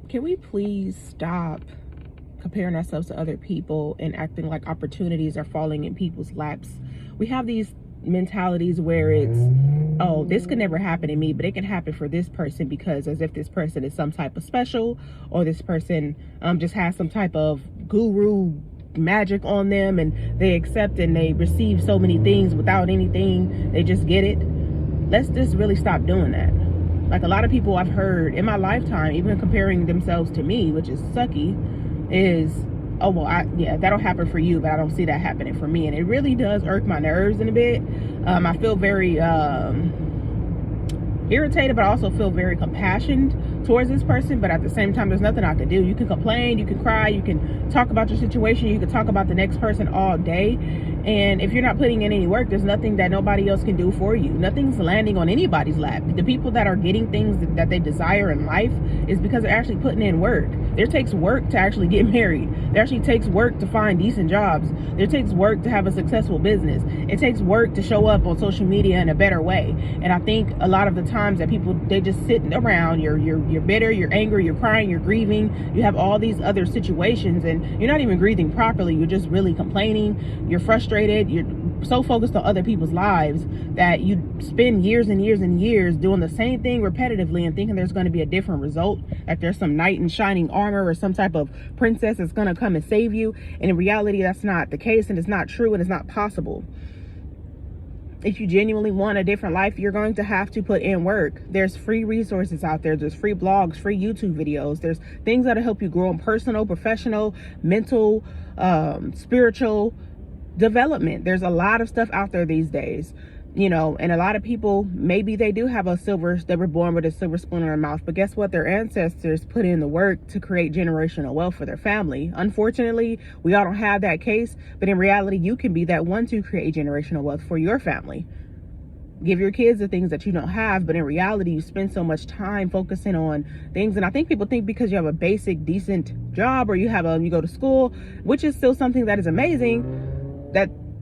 Can we please stop comparing ourselves to other people and acting like opportunities are falling in people's laps? We have these mentalities where it's, oh, this could never happen to me, but it can happen for this person, because as if this person is some type of special, or this person just has some type of guru magic on them, and they accept and they receive so many things without anything. They just get it. Let's just really stop doing that. Like, a lot of people I've heard in my lifetime, even comparing themselves to me, which is sucky, is, oh, well, yeah, that'll happen for you, but I don't see that happening for me. And it really does irk my nerves in a bit. I feel very irritated, but I also feel very compassionate towards this person. But at the same time, there's nothing I can do. You can complain, you can cry, you can talk about your situation, you can talk about the next person all day, and if you're not putting in any work, there's nothing that nobody else can do for you. Nothing's landing on anybody's lap. The people that are getting things that they desire in life is because they're actually putting in work. There takes work to actually get married. There actually takes work to find decent jobs. There takes work to have a successful business. It takes work to show up on social media in a better way. And I think a lot of the times that people, they just sitting around, you're bitter, you're angry, you're crying, you're grieving, you have all these other situations, and you're not even grieving properly. You're just really complaining, you're frustrated, you're so focused on other people's lives that you spend years and years and years doing the same thing repetitively and thinking there's going to be a different result, like there's some knight in shining armor or some type of princess that's going to come and save you. And in reality, that's not the case, and it's not true, and it's not possible. If you genuinely want a different life, you're going to have to put in work. There's free resources out there. There's free blogs, free YouTube videos. There's things that'll help you grow in personal, professional, mental, spiritual development. There's a lot of stuff out there these days, you know, and a lot of people, maybe they do have they were born with a silver spoon in their mouth, but guess what? Their ancestors put in the work to create generational wealth for their family. Unfortunately, we all don't have that case, but in reality, you can be that one to create generational wealth for your family. Give your kids the things that you don't have, but in reality, you spend so much time focusing on things. And I think people think because you have a basic, decent job, or you go to school, which is still something that is amazing,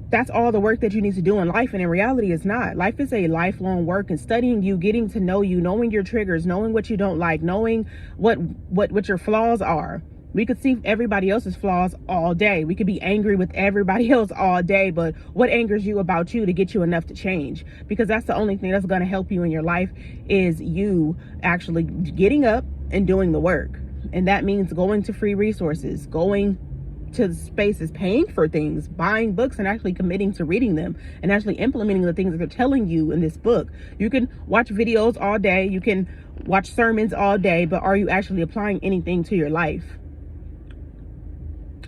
that's all the work that you need to do in life. And in reality, it's not. Life is a lifelong work, and studying you, getting to know you, knowing your triggers, knowing what you don't like, knowing what your flaws are. We could see everybody else's flaws all day. We could be angry with everybody else all day, but what angers you about you to get you enough to change? Because that's the only thing that's going to help you in your life, is you actually getting up and doing the work. And that means going to free resources, going to spaces, paying for things, buying books, and actually committing to reading them and actually implementing the things that they're telling you in this book. You can watch videos all day, you can watch sermons all day, but are you actually applying anything to your life?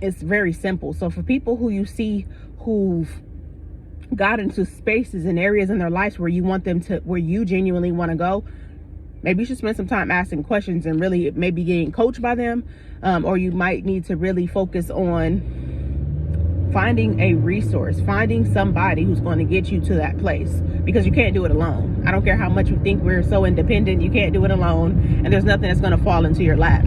It's very simple. So for people who you see who've got into spaces and areas in their lives where you want them to, where you genuinely want to go, maybe you should spend some time asking questions and really maybe getting coached by them. Or you might need to really focus on finding a resource, finding somebody who's going to get you to that place, because you can't do it alone. I don't care how much you think we're so independent, you can't do it alone. And there's nothing that's going to fall into your lap.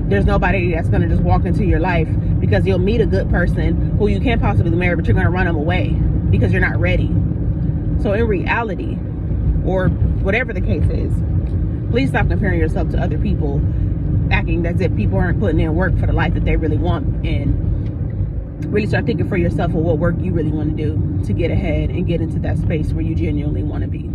There's nobody that's going to just walk into your life, because you'll meet a good person who you can't possibly marry, but you're going to run them away because you're not ready. So in reality, or whatever the case is, please stop comparing yourself to other people, acting as if people aren't putting in work for the life that they really want, and really start thinking for yourself of what work you really want to do to get ahead and get into that space where you genuinely want to be.